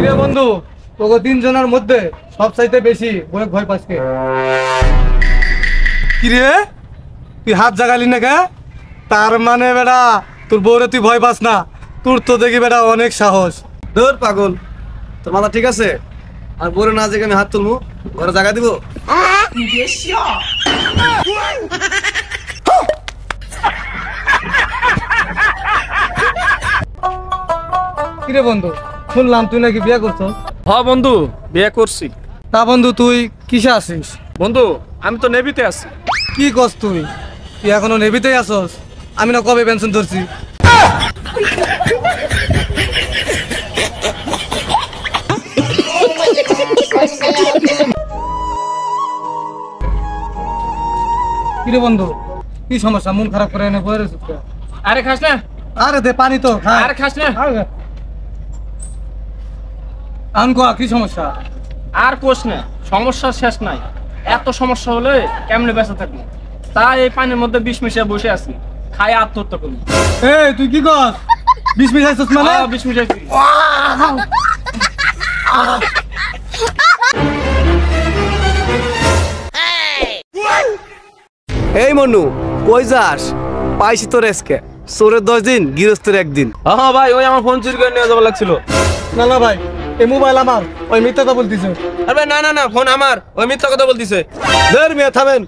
প্রিয় বন্ধু, তোকে তিনজনের মধ্যে সবচাইতে বেশি বয়ে ভয় পাস কে? কি রে, তুই হাত জাগালি না কে? তার মানে বেটা তোর বউরে তুই ভয় পাস না? তোর তো দেখি বেটা অনেক সাহস। ধর পাগল, তোর মাথা ঠিক আছে? আর বউরে না জেগে আমি হাত তুলবো, ঘরে জায়গা দিব? কি রে বন্ধু, শুনলাম তুই নাকি বিয়ে করছো? হ্যাঁ বন্ধু, বিয়ে করছি। তা বন্ধু তুই কিসে আছিস? বন্ধু আমি তো নেভিতে আছি। কি করছ তুই? তুই এখনো নেভিতেই আসস? আমি না কবে পেনশন ধরছি। কিরে বন্ধু, কি সমস্যা? মন খারাপ করে এনে বয়ে রয়েছিস? আরে খাস না, আরে দে পানি তো খা। আরে খাস না। কি সমস্যা? আর কোষ না, সমস্যা শেষ নাই। এত সমস্যা হলে কেমনে বেঁচে থাকবো, তাই এই পানির মধ্যে বিষ মিশিয়ে বসে আছি, খাই আত্মহত্যা করি। এই তুই কি কর? বিষ মিশাইছিস মানে? বিষ মিশাইছি। এই মনু, কই যাস? পাইছি তোর এসকে, চোরের 10 দিন গৃহস্থের 1 দিন। হ্যাঁ ভাই, ওই আমার ফোন চুরি করে নিয়ে যাওয়া লাগছিল। না না ভাই, এই মোবাইল আমার, ওই মিথ্যাটা বলতিস। আরে না না না, ফোন আমার, ওই মিথ্যা কথা বলতিছে। ধর মিয়া থামেন।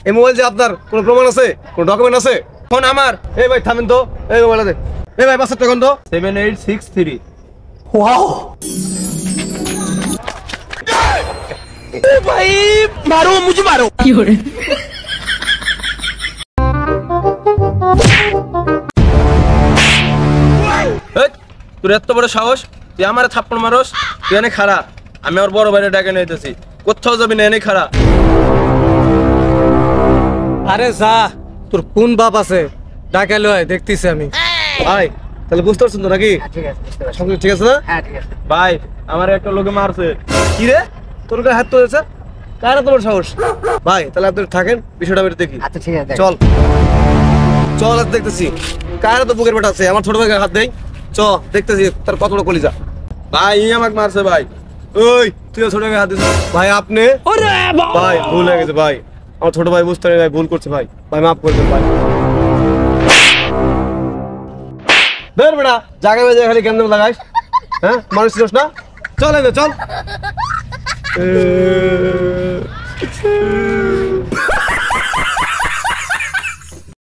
এই মোবাইল যে আপনার কোনো প্রমাণ আছে, কোনো ডকুমেন্ট আছে? ফোন আমার। এই ভাই থামেন তো, এই মোবাইল দে। এই ভাই পাসওয়ার্ডটা কোন তো? 7863। ওয়াও, ভাই মারো, মুঝে মারো। কি হরে তোর এত বড় সাহস, তুই আমার থাপ্পড় মারস? তুই এনে খাড়া, আমি আমার বড় ভাইরে ডাকে নিতেছি। কোথাও যাবি না, এনে খাড়া। আরে যা, তোর কোন বাপ আছে ডাকে লয়, দেখতেছি আমি। ভাই তাহলে বুঝতে পারছেন তো নাকি? সব ঠিক আছে না? ভাই আমার একটা লোকে মারছে। কি রে, তোর গায়ে হাত তুলেছে? কার তোমার সাহস? ভাই তাহলে আপনি থাকেন, বিষয়টা বের দেখি। আচ্ছা ঠিক আছে, চল চল, আজ দেখতেছি কার তো বুকের পেট আছে। আমার ছোট ভাই গায়ে হাত দেই, চ দেখতেছি তার কত বড় কলিজা। ভাই আমাকে মারছে ভাই। ওই তুইও ছোট ভাই হাত দিস? ভাই আপনি? ভাই ভুল হয়ে গেছে ভাই, আমার ছোট ভাই বুঝতে পারি ভাই, ভুল করছে ভাই, ভাই মাফ করে দেন ভাই। বের বেটা, জায়গায় বাজে খালি কেন লাগাইস? হ্যাঁ মানুষ ছিলস না? চল এনে চল।